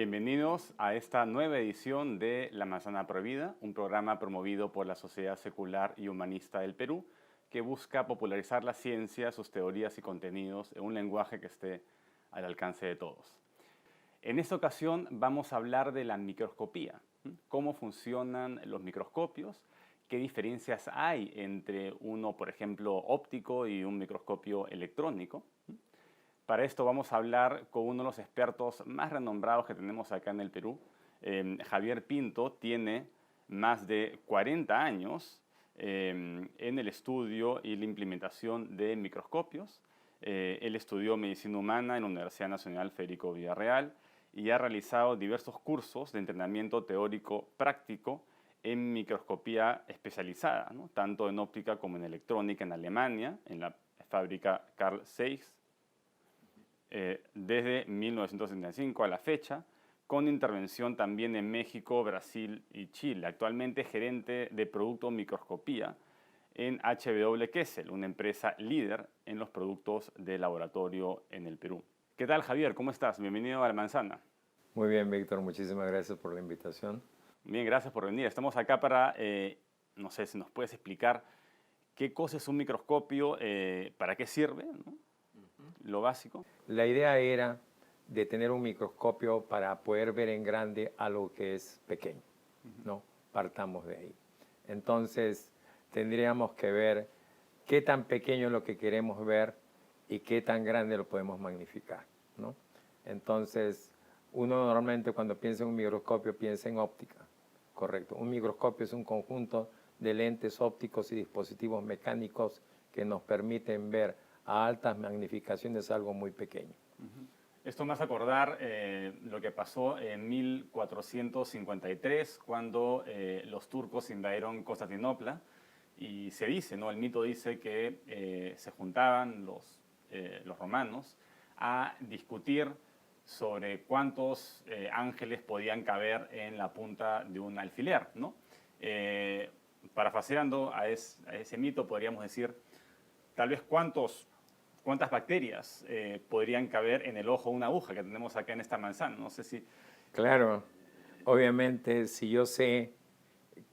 Bienvenidos a esta nueva edición de La Manzana Prohibida, un programa promovido por la Sociedad Secular y Humanista del Perú que busca popularizar la ciencia, sus teorías y contenidos en un lenguaje que esté al alcance de todos. En esta ocasión vamos a hablar de la microscopía, cómo funcionan los microscopios, qué diferencias hay entre uno, por ejemplo, óptico y un microscopio electrónico. Para esto vamos a hablar con uno de los expertos más renombrados que tenemos acá en el Perú. Javier Pinto tiene más de 40 años en el estudio y la implementación de microscopios. Él estudió Medicina Humana en la Universidad Nacional Federico Villarreal y ha realizado diversos cursos de entrenamiento teórico práctico en microscopía especializada, ¿no? Tanto en óptica como en electrónica en Alemania, en la fábrica Carl Zeiss, desde 1975 a la fecha, con intervención también en México, Brasil y Chile. Actualmente gerente de producto microscopía en HW Kessel, una empresa líder en los productos de laboratorio en el Perú. ¿Qué tal, Javier? ¿Cómo estás? Bienvenido a La Manzana. Muy bien, Víctor. Muchísimas gracias por la invitación. Bien, gracias por venir. Estamos acá para, no sé si nos puedes explicar qué cosa es un microscopio, para qué sirve, ¿no? Lo básico. La idea era de tener un microscopio para poder ver en grande algo que es pequeño, ¿no? Partamos de ahí. Entonces, tendríamos que ver qué tan pequeño es lo que queremos ver y qué tan grande lo podemos magnificar, ¿no? Entonces, uno normalmente cuando piensa en un microscopio piensa en óptica, correcto. Un microscopio es un conjunto de lentes ópticos y dispositivos mecánicos que nos permiten ver a altas magnificaciones algo muy pequeño. Esto me hace acordar lo que pasó en 1453, cuando los turcos invadieron Constantinopla, y se dice, ¿no? El mito dice que se juntaban los romanos a discutir sobre cuántos ángeles podían caber en la punta de un alfiler, ¿no? Parafraseando a ese mito, podríamos decir, tal vez cuántas bacterias podrían caber en el ojo de una aguja que tenemos acá en esta manzana. No sé si... Claro, obviamente si yo sé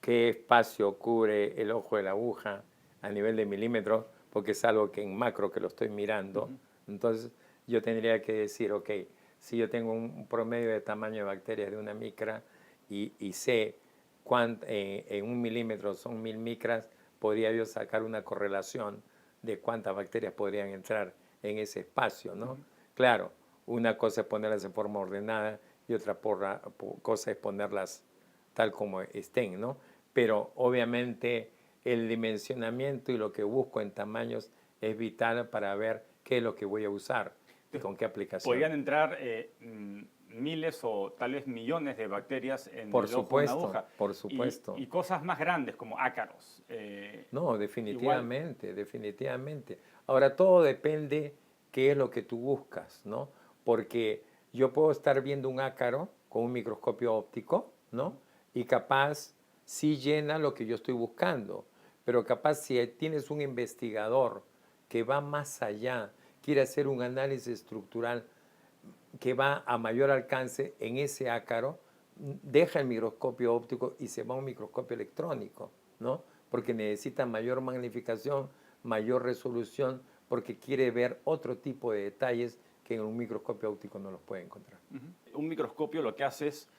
qué espacio cubre el ojo de la aguja a nivel de milímetros, porque es algo que en macro que lo estoy mirando, entonces yo tendría que decir, ok, si yo tengo un promedio de tamaño de bacterias de una micra y sé en un milímetro son 1000 micras, podría yo sacar una correlación de cuántas bacterias podrían entrar en ese espacio, ¿no? Claro, una cosa es ponerlas en forma ordenada y otra cosa es ponerlas tal como estén, ¿no? Pero obviamente el dimensionamiento y lo que busco en tamaños es vital para ver qué es lo que voy a usar y con qué aplicación. Podrían entrar miles o tal vez millones de bacterias en Por el ojo de una supuesto, aguja. por supuesto. Y cosas más grandes como ácaros. No, definitivamente, definitivamente. Ahora, todo depende qué es lo que tú buscas, ¿no? Porque yo puedo estar viendo un ácaro con un microscopio óptico, ¿no? Y capaz sí llena lo que yo estoy buscando, pero capaz si tienes un investigador que va más allá, quiere hacer un análisis estructural que va a mayor alcance en ese ácaro, deja el microscopio óptico y se va a un microscopio electrónico, ¿no? Porque necesita mayor magnificación, mayor resolución, porque quiere ver otro tipo de detalles que en un microscopio óptico no los puede encontrar. Un microscopio lo que hace es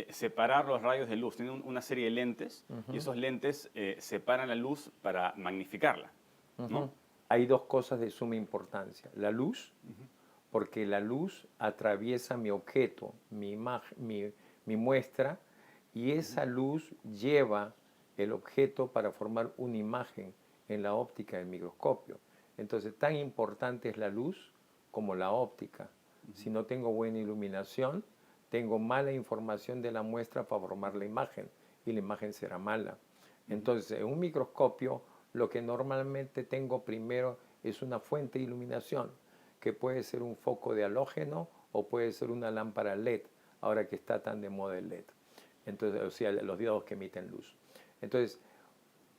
separar los rayos de luz. Tiene una serie de lentes y esos lentes separan la luz para magnificarla, ¿no? Hay dos cosas de suma importancia. La luz, porque la luz atraviesa mi objeto, mi muestra, y esa luz lleva el objeto para formar una imagen en la óptica del microscopio. Entonces, tan importante es la luz como la óptica. Si no tengo buena iluminación, tengo mala información de la muestra para formar la imagen, y la imagen será mala. Entonces, en un microscopio, lo que normalmente tengo primero es una fuente de iluminación, que puede ser un foco de halógeno o puede ser una lámpara LED, ahora que está tan de moda el LED. Entonces, o sea, los diodos que emiten luz. Entonces,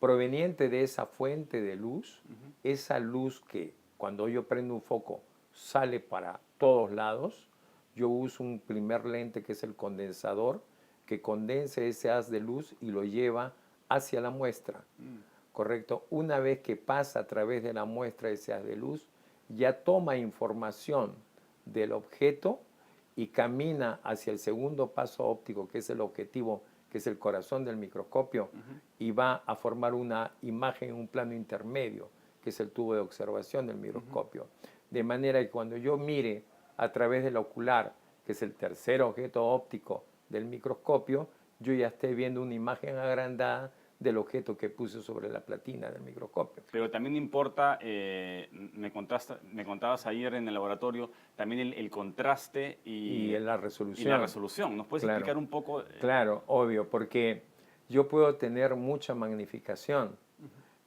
proveniente de esa fuente de luz, esa luz que cuando yo prendo un foco sale para todos lados, yo uso un primer lente que es el condensador, que condensa ese haz de luz y lo lleva hacia la muestra, ¿correcto? Una vez que pasa a través de la muestra ese haz de luz, ya toma información del objeto y camina hacia el segundo paso óptico, que es el objetivo, que es el corazón del microscopio, y va a formar una imagen en un plano intermedio, que es el tubo de observación del microscopio. De manera que cuando yo mire a través del ocular, que es el tercer objeto óptico del microscopio, yo ya esté viendo una imagen agrandada del objeto que puse sobre la platina del microscopio. Pero también importa, me contabas ayer en el laboratorio, también el contraste Y la resolución. y la resolución. ¿Nos puedes explicar un poco? Claro, obvio, porque yo puedo tener mucha magnificación,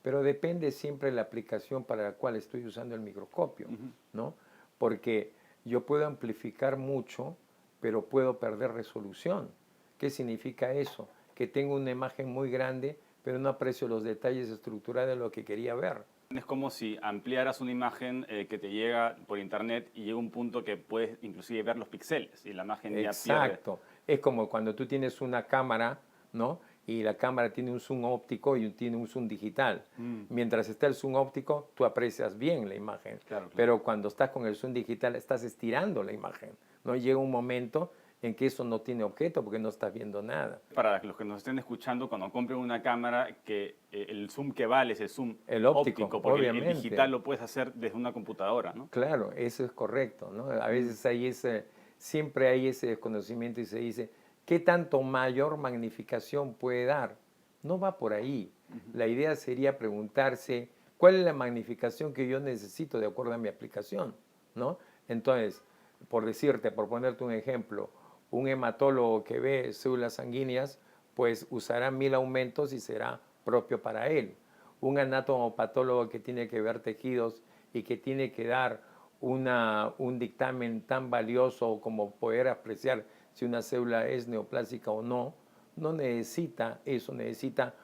pero depende siempre de la aplicación para la cual estoy usando el microscopio, ¿no? Porque yo puedo amplificar mucho, pero puedo perder resolución. ¿Qué significa eso? Que tengo una imagen muy grande, pero no aprecio los detalles estructurales de lo que quería ver. Es como si ampliaras una imagen que te llega por internet y llega un punto que puedes inclusive ver los píxeles y la imagen ya pierde. Exacto. Es como cuando tú tienes una cámara, ¿no? Y la cámara tiene un zoom óptico y tiene un zoom digital. Mientras está el zoom óptico, tú aprecias bien la imagen. Claro. Pero cuando estás con el zoom digital, estás estirando la imagen, ¿no? Llega un momento en que eso no tiene objeto porque no estás viendo nada. Para los que nos estén escuchando, cuando compren una cámara, que el zoom que vale es el zoom el óptico, porque obviamente. el digital lo puedes hacer desde una computadora, ¿no? Claro, eso es correcto, ¿no? A veces siempre hay ese desconocimiento y se dice, ¿qué tanto mayor magnificación puede dar? No va por ahí. La idea sería preguntarse, ¿cuál es la magnificación que yo necesito de acuerdo a mi aplicación? ¿No? Entonces, por decirte, por ponerte un ejemplo, un hematólogo que ve células sanguíneas, pues usará 1000 aumentos y será propio para él. Un anatomopatólogo que tiene que ver tejidos y que tiene que dar un dictamen tan valioso como poder apreciar si una célula es neoplásica o no, no necesita eso, necesita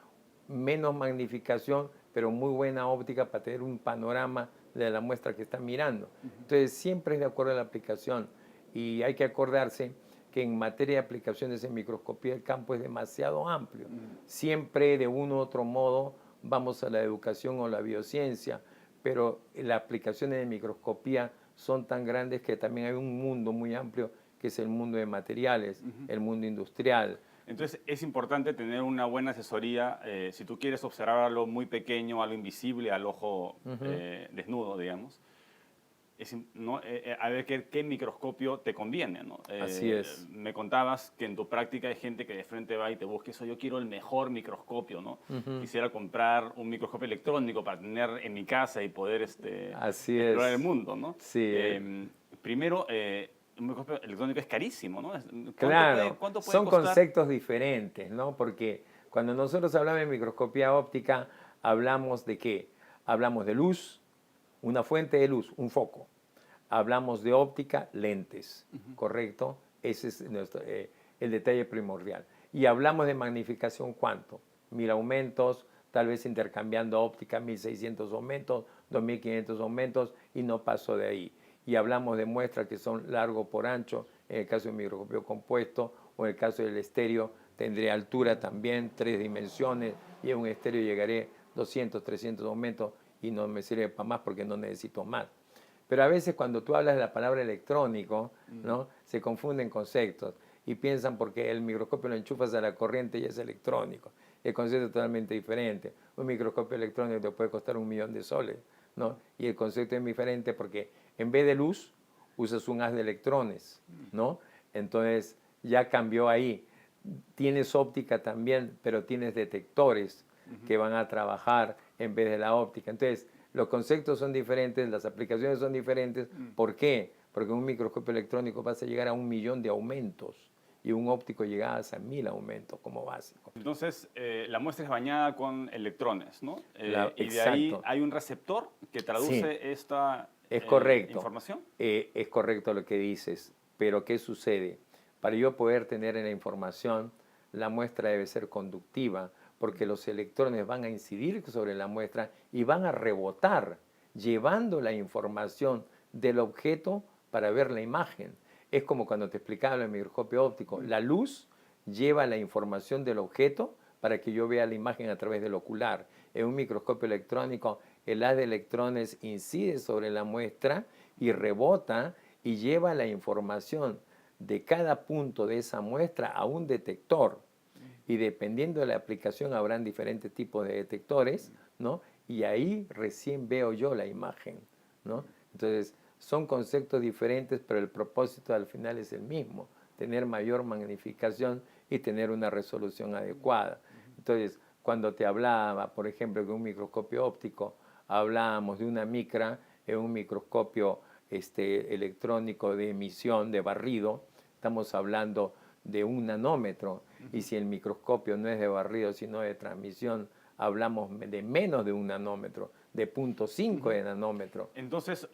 menos magnificación, pero muy buena óptica para tener un panorama de la muestra que está mirando. Entonces, siempre es de acuerdo a la aplicación y hay que acordarse que en materia de aplicaciones en microscopía el campo es demasiado amplio. Siempre de uno u otro modo vamos a la educación o la biociencia, pero las aplicaciones de microscopía son tan grandes que también hay un mundo muy amplio que es el mundo de materiales, el mundo industrial. Entonces es importante tener una buena asesoría si tú quieres observar algo muy pequeño, algo invisible al ojo desnudo, digamos. A ver qué microscopio te conviene, ¿no? Así es. Me contabas que en tu práctica hay gente que de frente va y te busca eso, yo quiero el mejor microscopio, ¿no? Quisiera comprar un microscopio electrónico para tener en mi casa y poder explorar el mundo, ¿no? Sí. Primero, un microscopio electrónico es carísimo, ¿no? Claro, ¿Cuánto puede son costar? conceptos diferentes, ¿no? Porque cuando nosotros hablamos de microscopía óptica, hablamos de ¿qué? Hablamos de luz, una fuente de luz, un foco. Hablamos de óptica, lentes, ¿correcto? Ese es el detalle primordial. Y hablamos de magnificación, ¿cuánto? 1000 aumentos, tal vez intercambiando óptica, 1600 aumentos, 2500 aumentos, y no paso de ahí. Y hablamos de muestras que son largo por ancho, en el caso del microscopio compuesto, o en el caso del estéreo, tendré altura también, 3 dimensiones, y en un estéreo llegaré 200, 300 aumentos, y no me sirve para más porque no necesito más. Pero a veces cuando tú hablas de la palabra electrónico, ¿no? Se confunden conceptos y piensan porque el microscopio lo enchufas a la corriente y es electrónico. El concepto es totalmente diferente. Un microscopio electrónico te puede costar $1.000.000, ¿no? Y el concepto es diferente porque en vez de luz usas un haz de electrones, ¿no? Entonces ya cambió ahí. Tienes óptica también, pero tienes detectores que van a trabajar en vez de la óptica. Entonces, los conceptos son diferentes, las aplicaciones son diferentes. ¿Por qué? Porque un microscopio electrónico vas a llegar a 1.000.000 de aumentos y un óptico llega a 1000 aumentos como básico. Entonces, la muestra es bañada con electrones, ¿no? Y de Exacto. ahí hay un receptor que traduce esta información. Es correcto lo que dices, pero ¿qué sucede? Para yo poder tener la información, la muestra debe ser conductiva, porque los electrones van a incidir sobre la muestra y van a rebotar, llevando la información del objeto para ver la imagen. Es como cuando te explicaba el microscopio óptico. La luz lleva la información del objeto para que yo vea la imagen a través del ocular. En un microscopio electrónico, el haz de electrones incide sobre la muestra y rebota y lleva la información de cada punto de esa muestra a un detector. Y dependiendo de la aplicación habrán diferentes tipos de detectores, ¿no? Y ahí recién veo yo la imagen, ¿no? Entonces, son conceptos diferentes, pero el propósito al final es el mismo, tener mayor magnificación y tener una resolución adecuada. Entonces, cuando te hablaba, por ejemplo, de un microscopio óptico, hablábamos de una micra en un microscopio electrónico de emisión, de barrido, estamos hablando de 1 nanómetro, y si el microscopio no es de barrido, sino de transmisión, hablamos de menos de 1 nanómetro, de 0.5 de nanómetro. Entonces,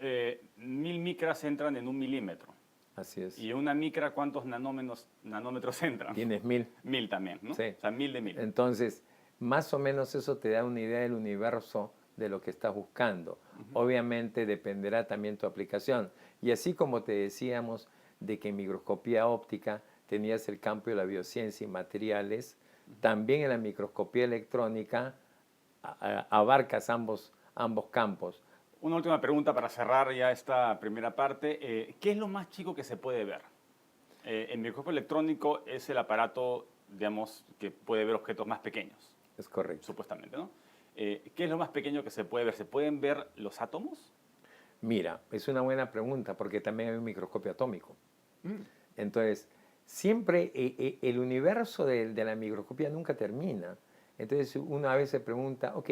1000 micras entran en 1 milímetro. Así es. ¿Y una micra cuántos nanómetros entran? Tienes 1000. 1000 también, ¿no? Sí. O sea, 1000 de 1000. Entonces, más o menos eso te da una idea del universo de lo que estás buscando. Obviamente dependerá también tu aplicación. Y así como te decíamos de que en microscopía óptica tenías el campo de la biociencia y materiales, también en la microscopía electrónica abarcas ambos campos. Una última pregunta para cerrar ya esta primera parte. ¿Qué es lo más chico que se puede ver? El microscopio electrónico es el aparato, digamos, que puede ver objetos más pequeños. Es correcto. Supuestamente, ¿no? ¿Qué es lo más pequeño que se puede ver? ¿Se pueden ver los átomos? Mira, es una buena pregunta porque también hay un microscopio atómico. Entonces, siempre el universo de la microscopía nunca termina. Entonces, uno a veces pregunta, ok,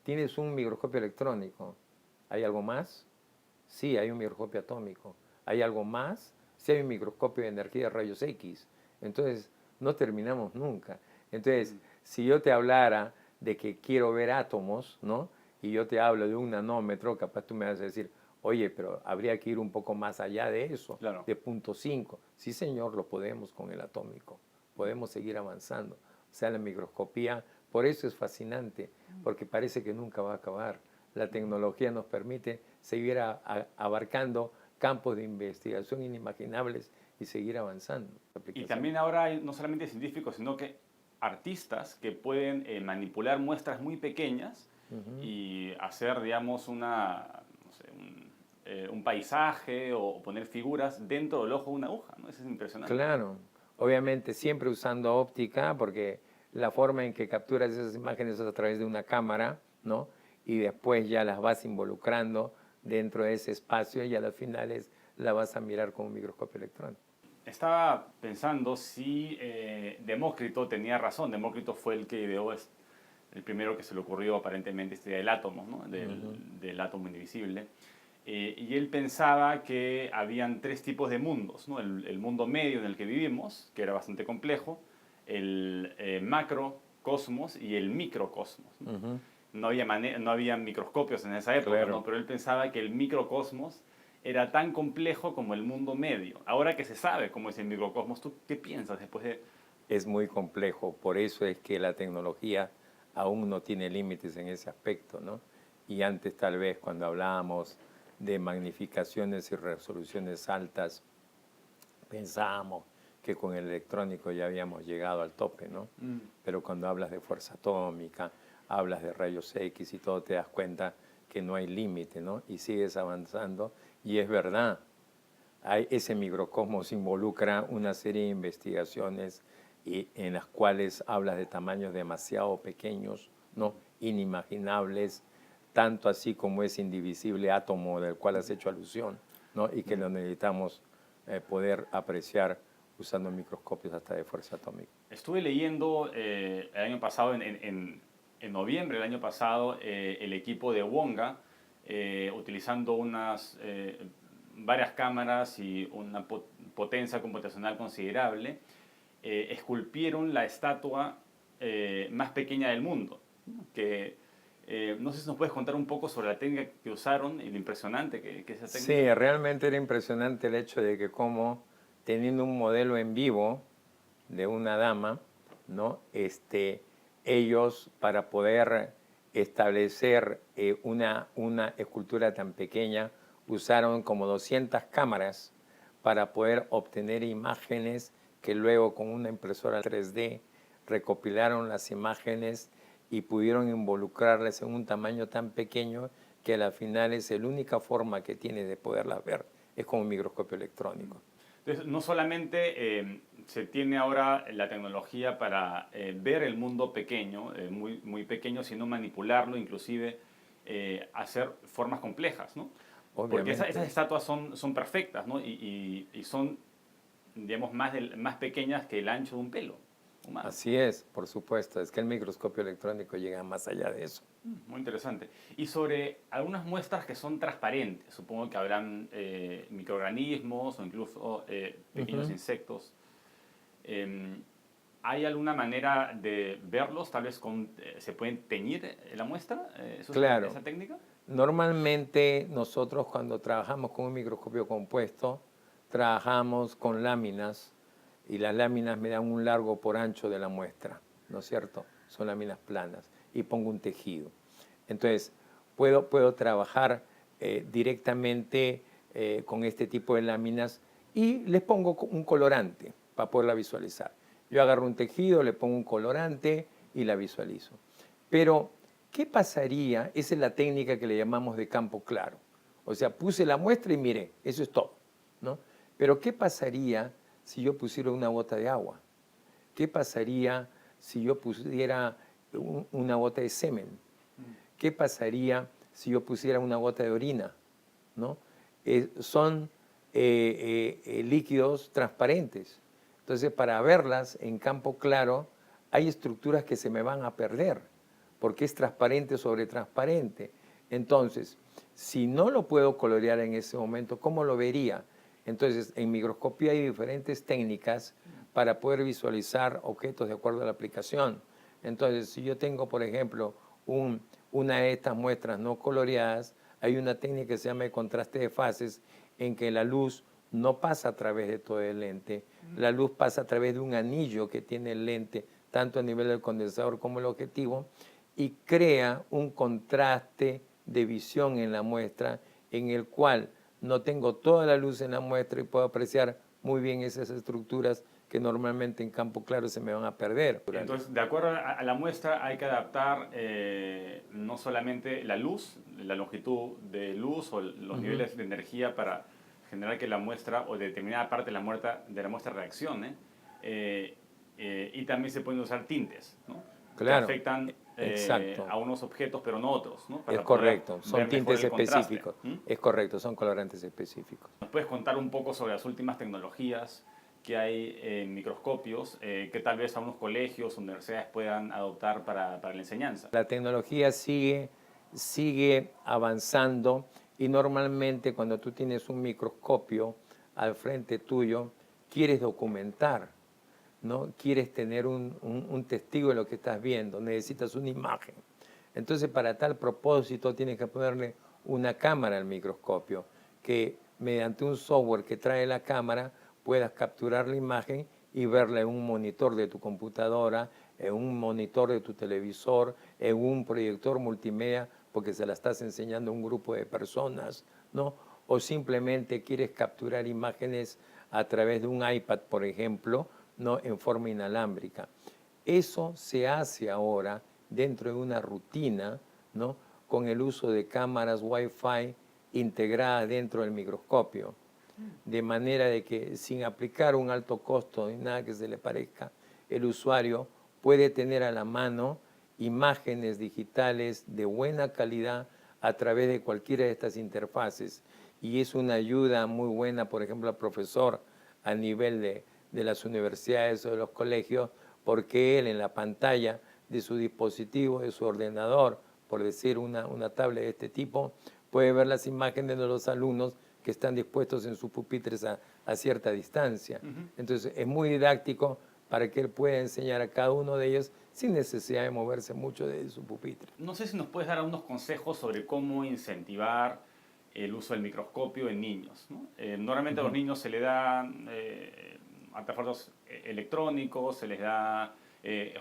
tienes un microscopio electrónico, ¿hay algo más? Sí, hay un microscopio atómico. ¿Hay algo más? Sí, hay un microscopio de energía de rayos X. Entonces, no terminamos nunca. Entonces, si yo te hablara de que quiero ver átomos, ¿no? Y yo te hablo de 1 nanómetro, capaz tú me vas a decir, oye, pero habría que ir un poco más allá de eso, Claro. de 0.5. Sí, señor, lo podemos con el atómico. Podemos seguir avanzando. O sea, la microscopía, por eso es fascinante, porque parece que nunca va a acabar. La tecnología nos permite seguir abarcando campos de investigación inimaginables y seguir avanzando. Y también ahora hay no solamente científicos, sino que artistas que pueden manipular muestras muy pequeñas y hacer, digamos, no sé, un paisaje o poner figuras dentro del ojo de una aguja, ¿no? Eso es impresionante. Claro, obviamente siempre usando óptica, porque la forma en que capturas esas imágenes es a través de una cámara, ¿no? Y después ya las vas involucrando dentro de ese espacio y a las finales la vas a mirar con un microscopio electrónico. Estaba pensando si Demócrito tenía razón. Demócrito fue el que ideó, el primero que se le ocurrió aparentemente esta idea del átomo, ¿no? Del átomo indivisible. Y él pensaba que habían 3 tipos de mundos, ¿no? El mundo medio en el que vivimos, que era bastante complejo, el macrocosmos y el microcosmos, ¿no? No había microscopios en esa época, Claro. ¿no? Pero él pensaba que el microcosmos era tan complejo como el mundo medio. Ahora que se sabe cómo es el microcosmos, ¿tú qué piensas después de...? Es muy complejo, por eso es que la tecnología aún no tiene límites en ese aspecto, ¿no? Y antes tal vez cuando hablábamos de magnificaciones y resoluciones altas, pensábamos que con el electrónico ya habíamos llegado al tope, ¿no? Pero cuando hablas de fuerza atómica, hablas de rayos X y todo, te das cuenta que no hay límite, ¿no? Y sigues avanzando, y es verdad, ese microcosmos involucra una serie de investigaciones en las cuales hablas de tamaños demasiado pequeños, ¿no? Inimaginables, tanto así como ese indivisible átomo del cual has hecho alusión, ¿no? Y que lo necesitamos poder apreciar usando microscopios hasta de fuerza atómica. Estuve leyendo el año pasado, en noviembre del año pasado, el equipo de Wonga, utilizando varias cámaras y una potencia computacional considerable, esculpieron la estatua más pequeña del mundo, que no sé si nos puedes contar un poco sobre la técnica que usaron y lo impresionante que es esa técnica. Sí, realmente era impresionante el hecho de que como teniendo un modelo en vivo de una dama, ¿no? Ellos para poder establecer una escultura tan pequeña usaron como 200 cámaras para poder obtener imágenes que luego con una impresora 3D recopilaron las imágenes y pudieron involucrarlas en un tamaño tan pequeño que al final es la única forma que tiene de poderlas ver, es con un microscopio electrónico. Entonces, no solamente se tiene ahora la tecnología para ver el mundo pequeño, muy, muy pequeño, sino manipularlo, inclusive hacer formas complejas, ¿no? Porque Obviamente. esas estatuas son perfectas, ¿no? Y son, digamos, más pequeñas que el ancho de un pelo humano. Así es, por supuesto, es que el microscopio electrónico llega más allá de eso. Muy interesante. Y sobre algunas muestras que son transparentes, supongo que habrán microorganismos o incluso pequeños insectos. ¿Hay alguna manera de verlos? Tal vez se pueden teñir la muestra. Claro. ¿Esa técnica? Normalmente nosotros cuando trabajamos con un microscopio compuesto, trabajamos con láminas y las láminas me dan un largo por ancho de la muestra, ¿no es cierto? Son láminas planas y pongo un tejido. Entonces, puedo trabajar directamente con este tipo de láminas y les pongo un colorante para poderla visualizar. Yo agarro un tejido, le pongo un colorante y la visualizo. Pero, ¿qué pasaría? Esa es la técnica que le llamamos de campo claro. O sea, puse la muestra y miré, eso es todo, ¿no? Pero, ¿qué pasaría si yo pusiera una gota de agua? ¿Qué pasaría si yo pusiera una gota de semen? ¿Qué pasaría si yo pusiera una gota de orina? ¿No? Son líquidos transparentes. Entonces, para verlas en campo claro, hay estructuras que se me van a perder, porque es transparente sobre transparente. Entonces, si no lo puedo colorear en ese momento, ¿cómo lo vería? Entonces, en microscopía hay diferentes técnicas para poder visualizar objetos de acuerdo a la aplicación. Entonces, si yo tengo, por ejemplo, una de estas muestras no coloreadas, hay una técnica que se llama de contraste de fases, en que la luz no pasa a través de todo el lente, la luz pasa a través de un anillo que tiene el lente, tanto a nivel del condensador como el objetivo, y crea un contraste de visión en la muestra, en el cual no tengo toda la luz en la muestra y puedo apreciar muy bien esas estructuras que normalmente en campo claro se me van a perder. Entonces, de acuerdo a la muestra, hay que adaptar no solamente la luz, la longitud de luz o los niveles de energía para generar que la muestra o determinada parte de la muestra reaccione. Y también se pueden usar tintes, ¿no? Claro, que afectan a unos objetos pero no otros, ¿no? Es correcto, son tintes específicos. Es correcto, son colorantes específicos. ¿Nos puedes contar un poco sobre las últimas tecnologías que hay en microscopios que tal vez algunos colegios, universidades puedan adoptar para la enseñanza? La tecnología sigue avanzando y normalmente cuando tú tienes un microscopio al frente tuyo, quieres documentar, ¿no? Quieres tener un testigo de lo que estás viendo, necesitas una imagen. Entonces, para tal propósito, tienes que ponerle una cámara al microscopio, que mediante un software que trae la cámara puedas capturar la imagen y verla en un monitor de tu computadora, en un monitor de tu televisor, en un proyector multimedia, porque se la estás enseñando a un grupo de personas, ¿no? O simplemente quieres capturar imágenes a través de un iPad, por ejemplo, ¿no? En forma inalámbrica. Eso se hace ahora dentro de una rutina, ¿no? Con el uso de cámaras Wi-Fi integradas dentro del microscopio, de manera de que sin aplicar un alto costo ni nada que se le parezca, el usuario puede tener a la mano imágenes digitales de buena calidad a través de cualquiera de estas interfaces. Y es una ayuda muy buena, por ejemplo, al profesor a nivel de las universidades o de los colegios, porque él en la pantalla de su dispositivo, de su ordenador, por decir una tablet de este tipo, puede ver las imágenes de los alumnos que están dispuestos en sus pupitres a cierta distancia. Entonces es muy didáctico para que él pueda enseñar a cada uno de ellos sin necesidad de moverse mucho de su pupitre. No sé si nos puedes dar algunos consejos sobre cómo incentivar el uso del microscopio en niños, ¿no? Normalmente a los niños se les dan artefactos electrónicos, se les da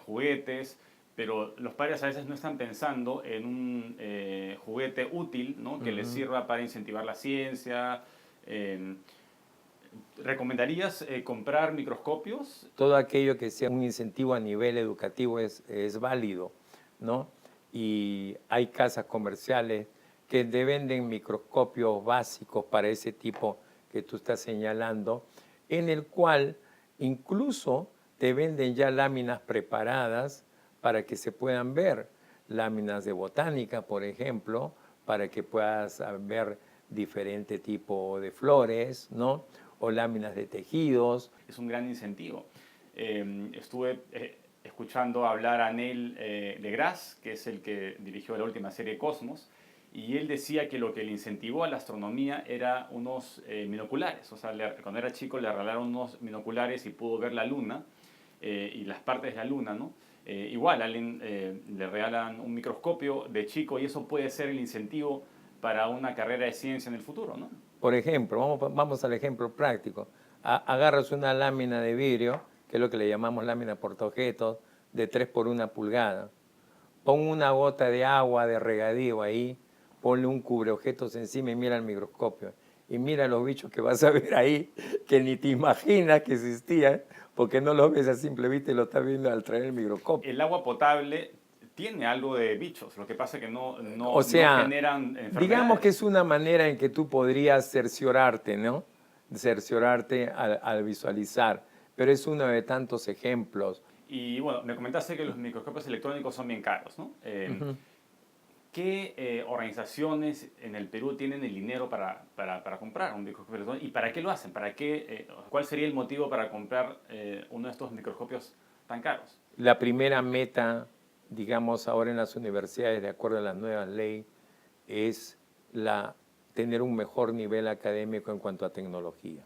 juguetes, pero los padres a veces no están pensando en un juguete útil, ¿no? Que les sirva para incentivar la ciencia. ¿Recomendarías comprar microscopios? Todo aquello que sea un incentivo a nivel educativo es válido, ¿no? Y hay casas comerciales que te venden microscopios básicos para ese tipo que tú estás señalando, en el cual incluso te venden ya láminas preparadas para que se puedan ver, láminas de botánica, por ejemplo, para que puedas ver diferente tipo de flores, ¿no? O láminas de tejidos. Es un gran incentivo. Estuve escuchando hablar a Neil deGrasse, que es el que dirigió la última serie Cosmos, y él decía que lo que le incentivó a la astronomía era unos binoculares. O sea, cuando era chico le regalaron unos binoculares y pudo ver la luna y las partes de la luna, ¿no? Igual, a alguien le regalan un microscopio de chico y eso puede ser el incentivo para una carrera de ciencia en el futuro, ¿no? Por ejemplo, vamos al ejemplo práctico. Agarras una lámina de vidrio, que es lo que le llamamos lámina portaobjetos, de 3 por 1 pulgada. Pon una gota de agua de regadío ahí, ponle un cubreobjetos encima y mira el microscopio. Y mira los bichos que vas a ver ahí, que ni te imaginas que existían, porque no los ves a simple vista y lo estás viendo al traer el microscopio. El agua potable tiene algo de bichos, lo que pasa es que no O sea, no generan enfermedades. digamos que es una manera en que tú podrías cerciorarte, ¿no? Cerciorarte al visualizar, pero es uno de tantos ejemplos. Y bueno, me comentaste que los microscopios electrónicos son bien caros, ¿no? ¿Qué organizaciones en el Perú tienen el dinero para comprar un microscopio electrónico? ¿Y para qué lo hacen? ¿Para qué, cuál sería el motivo para comprar uno de estos microscopios tan caros? La primera meta, digamos, ahora en las universidades, de acuerdo a las nuevas leyes, es tener un mejor nivel académico en cuanto a tecnología.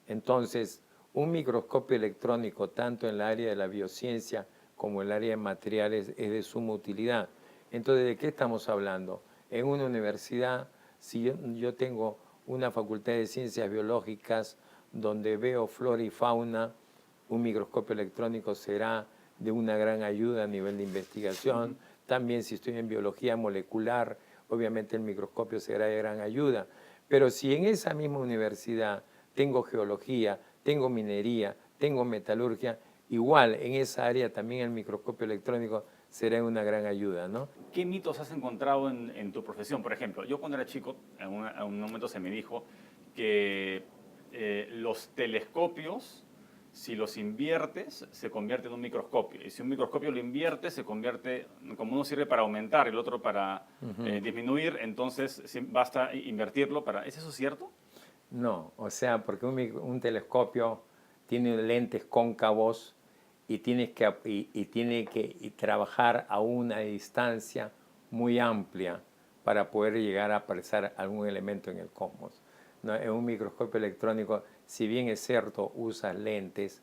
Entonces, un microscopio electrónico, tanto en el área de la biociencia como en el área de materiales, es de suma utilidad. Entonces, ¿de qué estamos hablando? En una universidad, si yo tengo una facultad de ciencias biológicas donde veo flora y fauna, un microscopio electrónico será de una gran ayuda a nivel de investigación. También si estoy en biología molecular, obviamente el microscopio será de gran ayuda. Pero si en esa misma universidad tengo geología, tengo minería, tengo metalurgia, igual en esa área también el microscopio electrónico será de una gran ayuda, ¿no? ¿Qué mitos has encontrado en tu profesión? Por ejemplo, yo cuando era chico, en un momento se me dijo que los telescopios, si los inviertes, se convierte en un microscopio. Y si un microscopio lo inviertes, se convierte, como uno sirve para aumentar y el otro para disminuir, entonces basta invertirlo para... ¿Es eso cierto? No, o sea, porque un telescopio tiene lentes cóncavos y tiene que trabajar a una distancia muy amplia para poder llegar a apreciar algún elemento en el cosmos. ¿No? En un microscopio electrónico, si bien es cierto, usas lentes,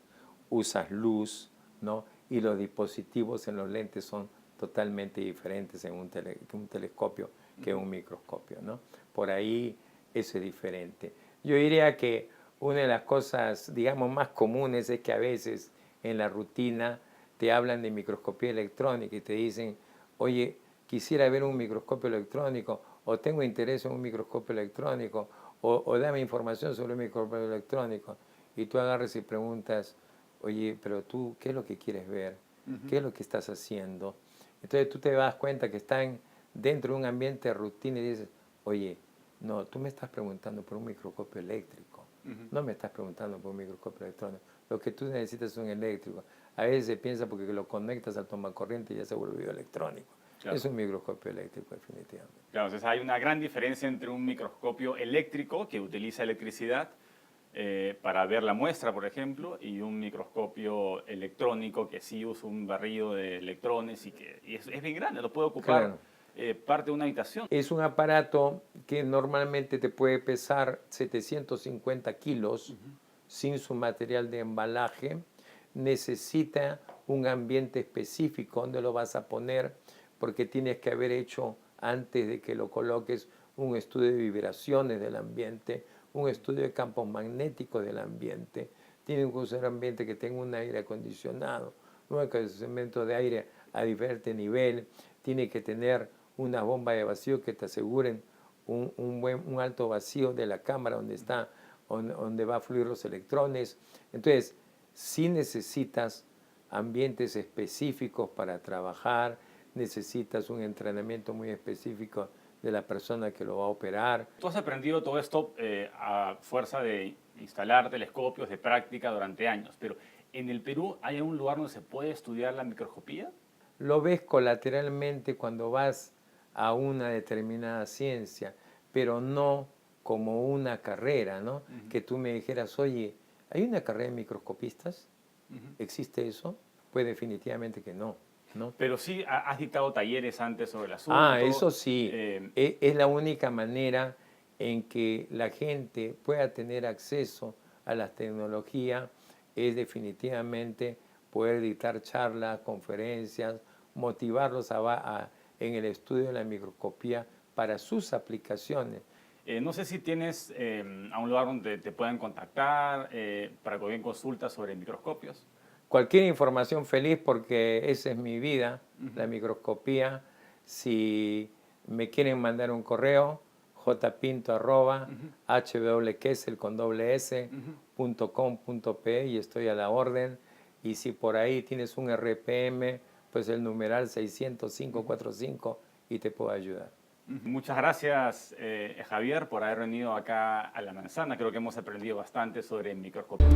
usas luz, ¿no? Y los dispositivos en los lentes son totalmente diferentes en un telescopio que en un microscopio, ¿no? Por ahí eso es diferente. Yo diría que una de las cosas, digamos, más comunes es que a veces en la rutina te hablan de microscopía electrónica y te dicen, oye, quisiera ver un microscopio electrónico, o tengo interés en un microscopio electrónico, o dame información sobre un microscopio electrónico. Y tú agarras y preguntas, oye, pero tú, ¿qué es lo que quieres ver? ¿Qué es lo que estás haciendo? Entonces tú te das cuenta que están dentro de un ambiente de rutina y dices, oye, no, tú me estás preguntando por un microscopio eléctrico, no me estás preguntando por un microscopio electrónico. Lo que tú necesitas es un eléctrico. A veces se piensa porque lo conectas al tomacorriente y ya se volvió electrónico. Claro. Es un microscopio eléctrico, definitivamente. Claro, entonces hay una gran diferencia entre un microscopio eléctrico que utiliza electricidad para ver la muestra, por ejemplo, y un microscopio electrónico que sí usa un barrido de electrones y es bien grande, lo puede ocupar parte de una habitación. Es un aparato que normalmente te puede pesar 750 kilos sin su material de embalaje. Necesita un ambiente específico donde lo vas a poner porque tienes que haber hecho antes de que lo coloques un estudio de vibraciones del ambiente, un estudio de campos magnéticos del ambiente. Tiene que ser un ambiente que tenga un aire acondicionado, un acondicionamiento de aire a diferente nivel. Tiene que tener una bomba de vacío que te aseguren un alto vacío de la cámara donde está donde va a fluir los electrones. Entonces, sí necesitas ambientes específicos para trabajar, necesitas un entrenamiento muy específico de la persona que lo va a operar. Tú has aprendido todo esto a fuerza de instalar telescopios de práctica durante años, pero ¿en el Perú hay un lugar donde se puede estudiar la microscopía? Lo ves colateralmente cuando vas a una determinada ciencia, pero no como una carrera, ¿no? Que tú me dijeras, oye, ¿hay una carrera de microscopistas? ¿Existe eso? Pues definitivamente que no, ¿no? Pero sí has dictado talleres antes sobre el asunto. Ah, eso sí. Es la única manera en que la gente pueda tener acceso a la tecnología, es definitivamente poder dictar charlas, conferencias, motivarlos en el estudio de la microscopía para sus aplicaciones. No sé si tienes a un lugar donde te puedan contactar para que den consultas sobre microscopios. Cualquier información feliz porque esa es mi vida, la microscopía. Si me quieren mandar un correo, jpinto@hwkessel.com.pe y estoy a la orden. Y si por ahí tienes un RPM, pues el numeral 60545 y te puedo ayudar. Muchas gracias, Javier, por haber venido acá a La Manzana. Creo que hemos aprendido bastante sobre microscopía.